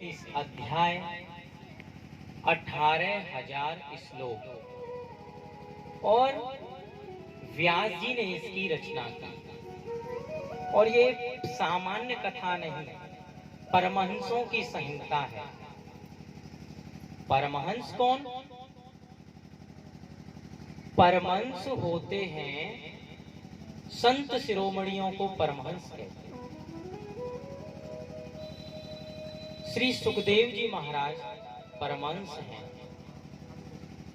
इस अध्याय 18,000 श्लोक और व्यास जी ने इसकी रचना की। और ये सामान्य कथा नहीं, परमहंसों की संहिता है। परमहंस कौन? परमहंस होते हैं संत शिरोमणियों को परमहंस कहते हैं। श्री सुखदेव जी महाराज परमहंस हैं।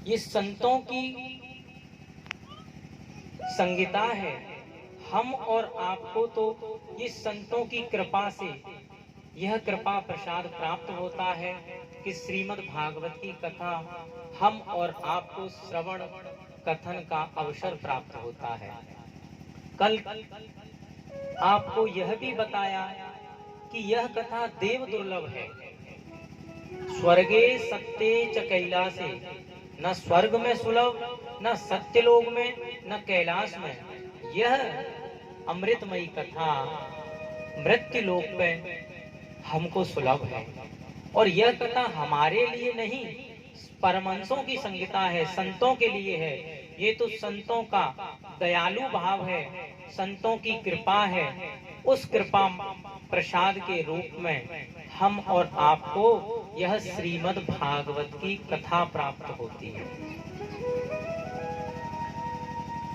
ये संतों की संगीता है। हम और आपको तो ये संतों की कृपा से यह कृपा प्रसाद प्राप्त होता है कि श्रीमद् भागवत की कथा हम और आपको श्रवण कथन का अवसर प्राप्त होता है। कल आपको यह भी बताया कि यह कथा देव दुर्लभ है। स्वर्गे सत्ये च कैलासे, न स्वर्ग में सुलभ, न सत्यलोक में, न कैलाश में। यह अमृतमयी कथा मृत्यु लोक पे हमको सुलभ है। और यह कथा हमारे लिए नहीं, परमहंसों की संगीता है, संतों के लिए है। ये तो संतों का दयालु भाव है, संतों की कृपा है। उस कृपा प्रसाद के रूप में हम और आपको यह श्रीमद् भागवत की कथा प्राप्त होती है।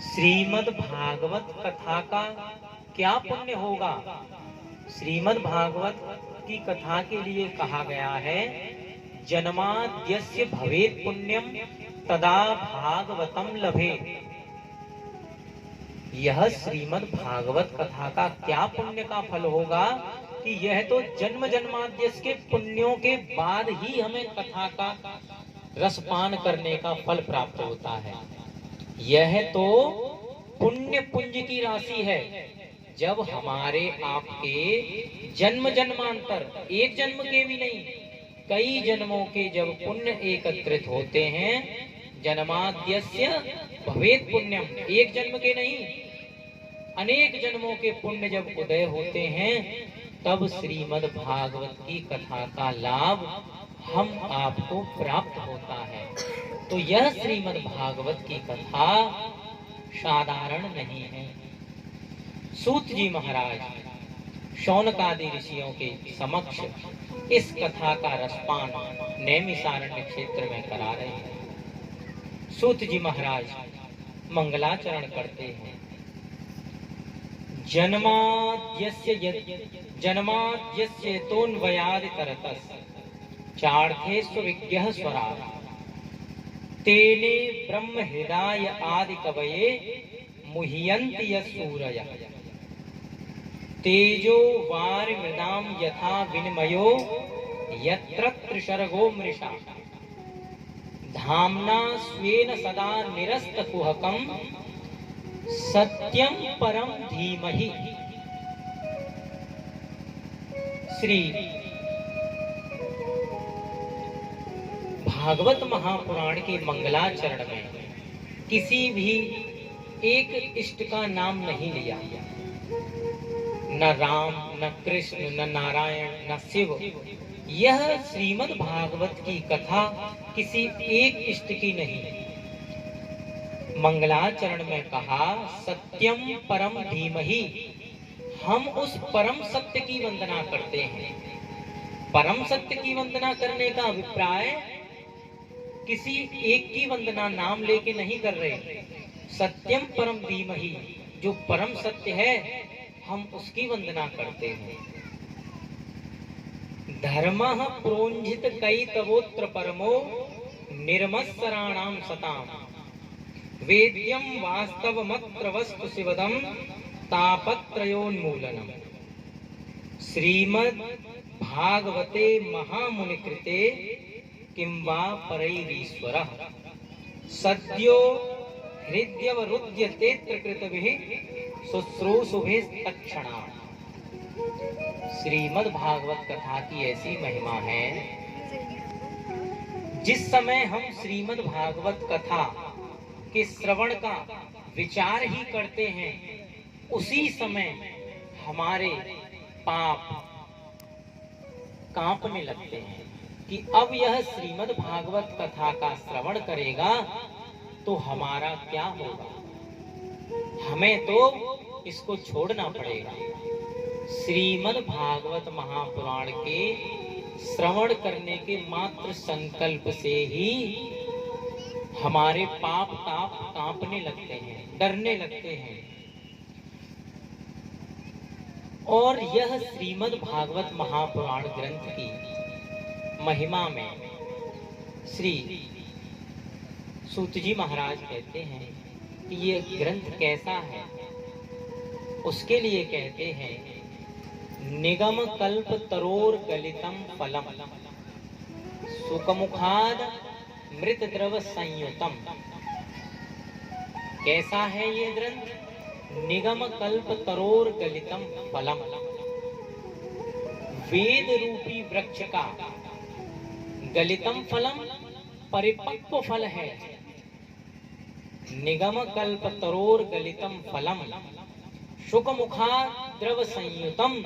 श्रीमद् भागवत कथा का क्या पुण्य होगा? श्रीमद् भागवत की कथा के लिए कहा गया है, जन्माद्यस्य भवेत् पुण्यम तदा भागवतम लभेत्। यह श्रीमद् भागवत कथा का क्या पुण्य का फल होगा कि यह तो जन्म जन्माद्यस के पुण्यों के बाद ही हमें कथा का रसपान करने का फल प्राप्त होता है। यह तो पुण्य पुंज की राशि है। जब हमारे आपके जन्म जन्मांतर, एक जन्म के भी नहीं, कई जन्मों के जब पुण्य एकत्रित होते हैं, जन्माद्यस्य भवेत् पुण्यम, एक जन्म के नहीं, अनेक जन्मों के पुण्य जब उदय होते हैं, तब श्रीमद् भागवत की कथा का लाभ हम आपको प्राप्त होता है। तो यह श्रीमद् भागवत की कथा साधारण नहीं है। सूत जी महाराज शौनकादि ऋषियों के समक्ष इस कथा का रसपान नैमिषारण्य क्षेत्र में करा रहे हैं। सूत जी महाराज मंगलाचरण करते हैं। जन्माद्यस्य तोन्वयादि तरतस् चार्थेषु विज्ञः स्वराः तेने ब्रह्म हृदय आदि कवये मुह्यन्ति यस्सूरयः तेजो वारिमृदां यथा विनिमयो यत्र त्रिसर्गो मृषा धाम्ना स्वेन सदा निरस्तकुहकं सत्यं परं धीमहि। श्री भागवत महापुराण के मंगलाचरण में किसी भी एक इष्ट का नाम नहीं लिया। न राम, न कृष्ण, न नारायण, न शिव। यह श्रीमद् भागवत की कथा किसी एक इष्ट की नहीं। मंगलाचरण में कहा, सत्यम परम धीमहि। हम उस परम सत्य की वंदना करते हैं। परम सत्य की वंदना करने का अभिप्राय किसी एक की वंदना नाम लेके नहीं कर रहे। सत्यम परम धीमहि, जो परम सत्य है, हम उसकी वंदना करते हैं। धर्मः प्रोञ्झित कैतवोत्र परमो निर्मत्सराणां सताम् वेद्यं वास्तवमत्र वस्तु शिवदं तापत्रयोन्मूलनम्। श्रीमद् भागवते महामुनिकृते किं वा परैरीश्वरः सद्यो हृद्यवरुध्यतेऽत्र कृतभिः शुश्रूषुभिस्तत्क्षणात्। श्रीमद् भागवत कथा की ऐसी महिमा है, जिस समय हम श्रीमद् भागवत कथा के श्रवण का विचार ही करते हैं, उसी समय हमारे पाप कांपने लगते हैं कि अब यह श्रीमद् भागवत कथा का श्रवण करेगा तो हमारा क्या होगा, हमें तो इसको छोड़ना पड़ेगा। श्रीमद् भागवत महापुराण के श्रवण करने के मात्र संकल्प से ही हमारे पाप ताप कांपने लगते हैं, डरने लगते हैं। और यह श्रीमद् भागवत महापुराण ग्रंथ की महिमा में श्री सूत जी महाराज कहते हैं कि ये ग्रंथ कैसा है। उसके लिए कहते हैं, निगम कल्प तरोर गलितम फलम सुखमुखाद मृत द्रव संयुतम। कैसा है ये ग्रंथ? निगम कल्प तरोर गलितम फलम, वेद रूपी वृक्ष का गलितम फलम परिपक्व फल है। निगम कल्प तरोर गलितम फलम शुकमुखा द्रव संयुतम।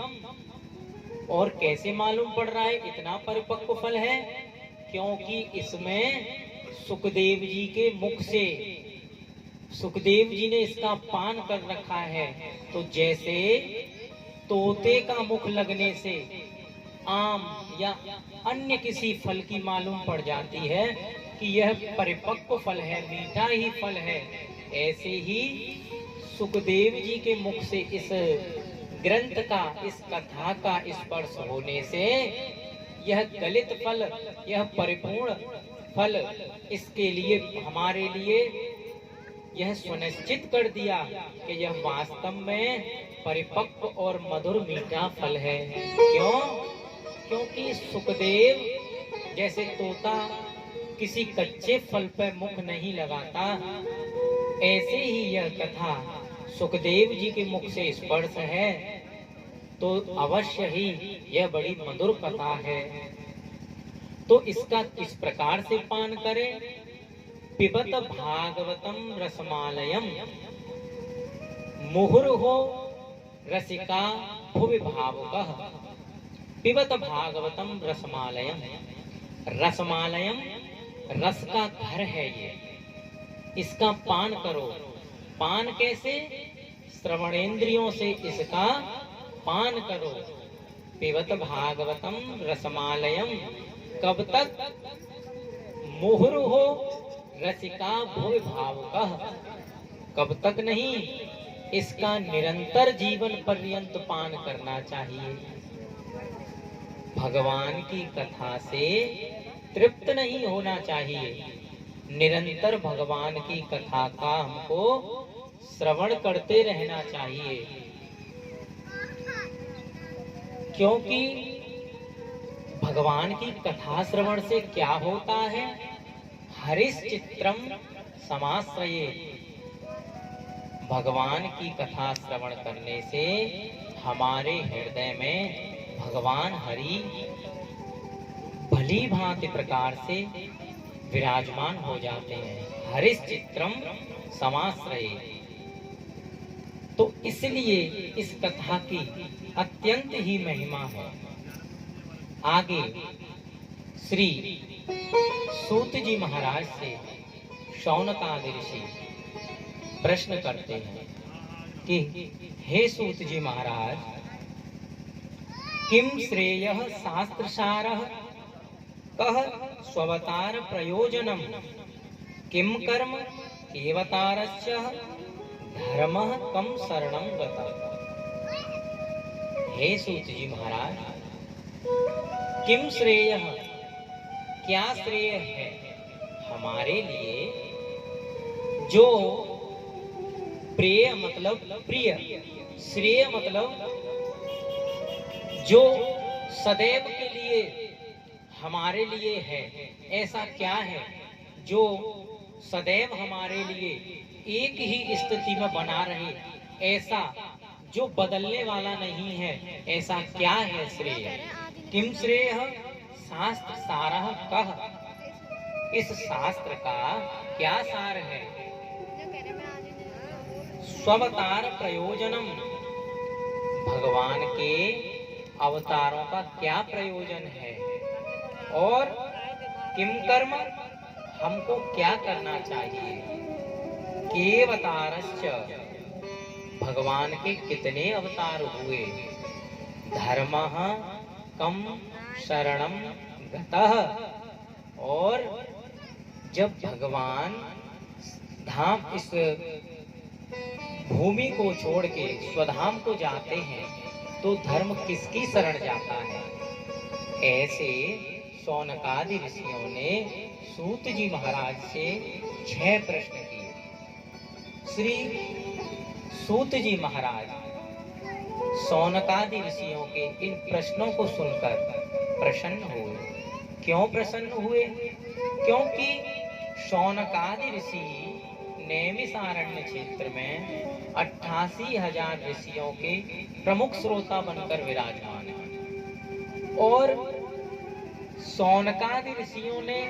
और कैसे मालूम पड़ रहा है इतना परिपक्व फल है? क्योंकि इसमें सुखदेव जी के मुख से, सुखदेव जी ने इसका पान कर रखा है। तो जैसे तोते का मुख लगने से आम या अन्य किसी फल की मालूम पड़ जाती है कि यह परिपक्व फल है, मीठा ही फल है, ऐसे ही सुखदेव जी के मुख से इस ग्रंथ का, इस कथा का स्पर्श होने से यह गलित फल, यह परिपूर्ण फल, इसके लिए हमारे लिए यह सुनिश्चित कर दिया कि यह वास्तव में परिपक्व और मधुर मीठा फल है। क्यों? क्योंकि सुखदेव जैसे तोता किसी कच्चे फल पर मुख नहीं लगाता, ऐसे ही यह कथा सुखदेव जी के मुख से स्पर्श है तो अवश्य ही यह बड़ी मधुर कथा है। तो इसका किस प्रकार से पान करें? पिबत भागवतम रसमालयम मुहुर्हो रसिका भुवि भावुकः। पिबत भागवतम रसमालयम, रसमालयम रस का घर है ये, इसका पान करो। पान कैसे? श्रवणेंद्रियों से इसका पान करो। पिबत भागवतम रसमालयम, कब तक? मुहुर्हो रसिका भुवि भावुकः, कब तक नहीं, इसका निरंतर जीवन पर्यंत पान करना चाहिए। भगवान की कथा से तृप्त नहीं होना चाहिए, निरंतर भगवान की कथा का हमको श्रवण करते रहना चाहिए। क्योंकि भगवान की कथा श्रवण से क्या होता है? हरिश्चित्रम समाश्रये। भगवान की कथा श्रवण करने से हमारे हृदय में भगवान हरि भली भांति प्रकार से विराजमान हो जाते हैं। हरिश्चित्रम समाश्रये। तो इसलिए इस कथा की अत्यंत ही महिमा है। आगे श्री सूत जी महाराज से शौनकादि ऋषि प्रश्न करते हैं कि हे सूत जी महाराज, किम श्रेयः शास्त्रसारः कः स्ववतार प्रयोजनम, किम कर्म केवतारस्य धर्मः कम शरणं गतः। हे सूत जी महाराज, किम श्रेयः, क्या श्रेय है हमारे लिए? जो प्रिय मतलब प्रिय, श्रेय मतलब जो सदैव के लिए हमारे लिए है, ऐसा क्या है जो सदैव हमारे लिए एक ही स्थिति में बना रहे, ऐसा जो बदलने वाला नहीं है, ऐसा क्या है श्रेय? किम श्रेय शास्त्र सारः कः, इस शास्त्र का क्या सार है? स्ववतार प्रयोजनम, भगवान के अवतारों का क्या प्रयोजन है और किम कर्म हमको क्या करना चाहिए। केवतारश्च भगवान के कितने अवतार हुए। धर्मः कम शरणम गतः, और जब भगवान धाम इस भूमि को छोड़ के स्वधाम को जाते हैं तो धर्म किसकी शरण जाता है। ऐसे शौनकादि ऋषियों ने सूत जी महाराज से 6 प्रश्न किए। श्री सूत जी महाराज शौनकादि ऋषियों के इन प्रश्नों को सुनकर प्रसन्न हुए। क्यों प्रसन्न हुए? क्योंकि शौनकादि ऋषि नैमिषारण्य क्षेत्र में 88,000 ऋषियों के प्रमुख श्रोता बनकर विराजमान हैं और शौनकादि ऋषियों ने